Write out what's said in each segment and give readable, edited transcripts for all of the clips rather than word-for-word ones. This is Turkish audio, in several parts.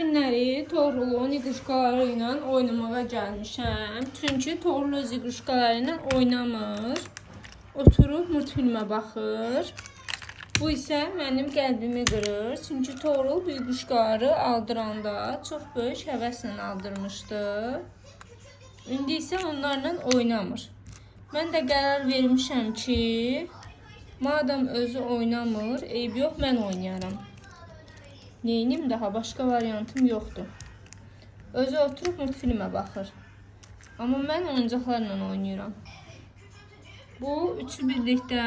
Günləri Toğrulun iqışqaları ilə oynamağa gəlmişəm. Çünki Toğrul öz iqışqaları ilə oynamır. Oturub multfilmə baxır. Bu isə mənim qəlbimi qırır. Çünki Toğrul bu iqışqaları aldıranda çox böyük həvəslə aldırmışdı. İndi isə onlarla oynamır. Mən də qərar vermişəm ki, madem özü oynamır, eyb yox, mən oynayaram. Neynim daha başka variantım yoktu. Özü oturup multfilmə baxır. Ama mən oyuncaqlarla oynayıram. Bu üçü birlikdə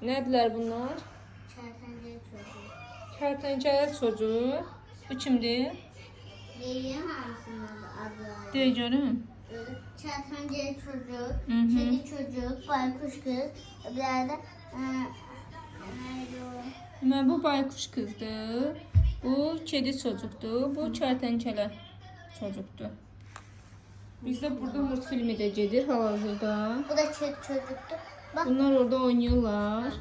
nədirlər bunlar? Kərtənkələ çocuq. Bu kimdir? Neyin hansının adı? Deyə görüm. Kərtənkələ çocuk, kedi çocuk, baykuş kız, bir de Mən bu baykuş kızdır. Bu kedi çocukdur. Bu kərtənkələ çocukdur. Bizdə burada multfilmi də gedir hal-hazırda. bu da kedi çocuktu. Bak Bunlar orada oynuyorlar.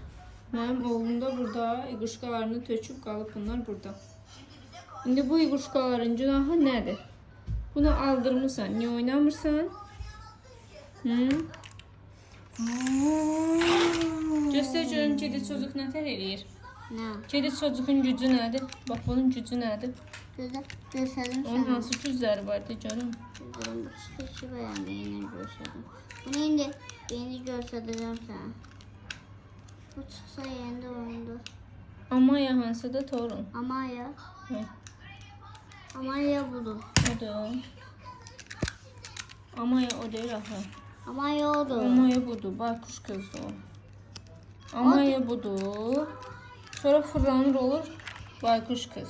Mənim oğlum da burada iquşqalarını töküb qalıb bunlar burada. İndi bu iquşqaların günahı nədir? Bunu aldırmırsan, niyə oynamırsan? Göstər görüm kedi çocuk nətər eləyir? ne? Kedi çocuğun gücü nədir? Bax bunun gücü nədir? Şurada gösterdim Onun sana. hansı gücləri var deyə görüm. Şuradan çıkışı beğendim yine gösterdim. Bunu indi beni göstereceğim sana. Bu çıksa yerinde oyundu. Amaya hansıdır Torun? Amaya. Hə, Amaya budur. odur. Amaya o deyil axı. Amaya odur. Amaya budur, baykuş kızdır o. Amaya budur. Sonra fırlanır olur baykuş kız.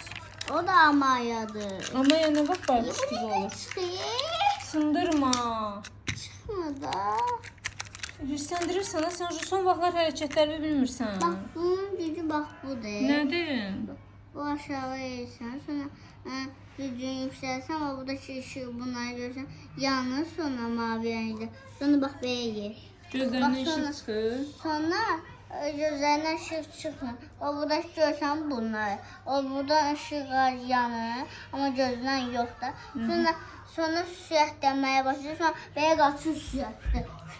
O da Amaya'dır. Amaya nə vaxt baykuş kız olur? Çıkıyor. Sındırma. Çıkmadı. Hürsəndirirsən, sən şu son vaxtlar hərəkətləri bilmirsən. Bak bunun gücü bak bu değil. Nədir? Bu aşağı eğilsen sonra gücün yükselsen ama bu da şu bunları görsen yalnız sonra mavi renkli. Sonra bak B'ye gir. Gözlərindən Bax, sonra- işıq çıxır. Sonra gözlerinden ışık çıkmıyor. O burada görsen bunları. O burada ışık yanır ama gözünden yok da. Sonra siyah demeye başlıyor. Sonra B'ye kaçıyor siyahlı.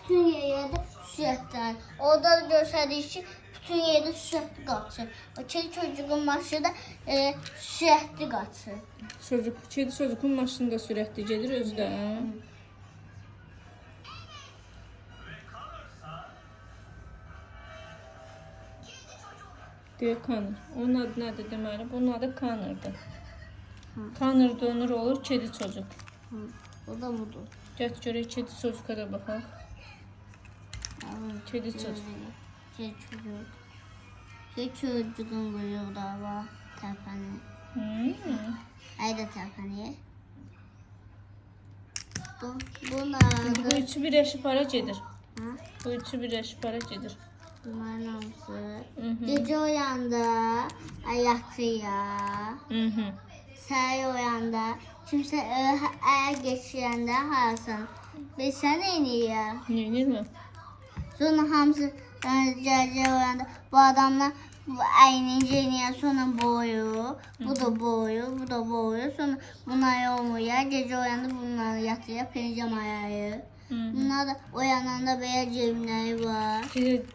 Bütün yerde siyahtan. Orada da gösterdiği ki bütün yerde siyahlı kaçıyor. O çocuğun başı da siyahlı kaçıyor. Kedi çocuğun maşını da sürətli gedir özü də. Deyə Connor. Onun adı nədir deməli? Bunun adı Connor'dır. Connor donur olur kedi çocuk. Hı, o da budur. Gəl görək kedi çocuğa da baxaq. Evet, Kedi çocuk. çocuk. Çocuğun kuyruğu da var. Tepene. Ay da tepene. Bunlar Bu üçü birləşib hara gedir? ha? Bu üçü birləşib hara gedir? Bunların hamısı. Hı. Gece uyandı, ayakçıya. Səhər oyanda, kimsə əyə geçirəndə harasın. Bilsən neyniyər? Neynir mi? Sonra hamısı gece oyanda, bu adamlar əynince iniyər, sonra boyu, bu da boyu, bu da boyu. Sonra bunlar olmuyor, gece oyanda bunları yatıyor, pijamaya. Bunlar da oyananda belə geyimləri var.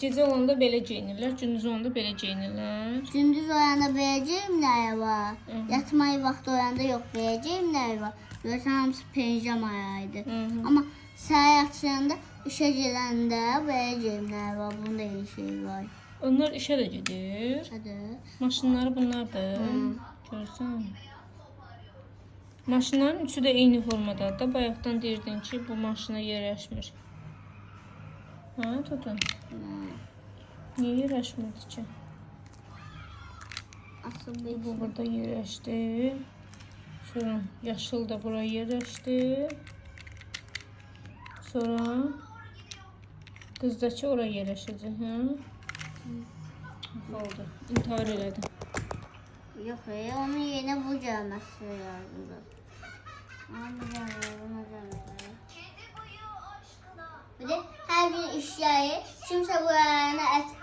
Gecə olanda belə geyinirlər, gündüz olanda belə geyinirlər. Gündüz oyanda belə geyimləri var. Yatmayı vaxtı oyanda yox, belə geyimləri var. Görsən hamısı pijamaya. Amma səhər yatışanda, işə gələndə belə geyimləri var. Bunda eyni şey var. Onlar işə də gedir. Hadi. Maşınları bunlardır. Görsən. Maşınların üçü də eyni formadadır. Bayaqdan deyirdin ki, bu maşına yerləşmir. Hə, tutun. Niyə yerləşmirdi ki? Asıl Bu bir burada yerləşdi. Sonra yaşıl da buraya yerləşdi. Sonra qızdakı oraya yerləşəcək, hə? Oldu. İntihar elədi. yox, onun yerinə bu gəlməsi lazımdır. Ama buna gəlməsi. Bir de her gün işleri, kimse bu ayağına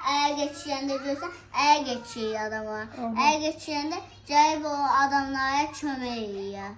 eğer geçirende görsen eğer geçiyor adama. Eğer geçirende gəlib o adamlara kömək eləyir.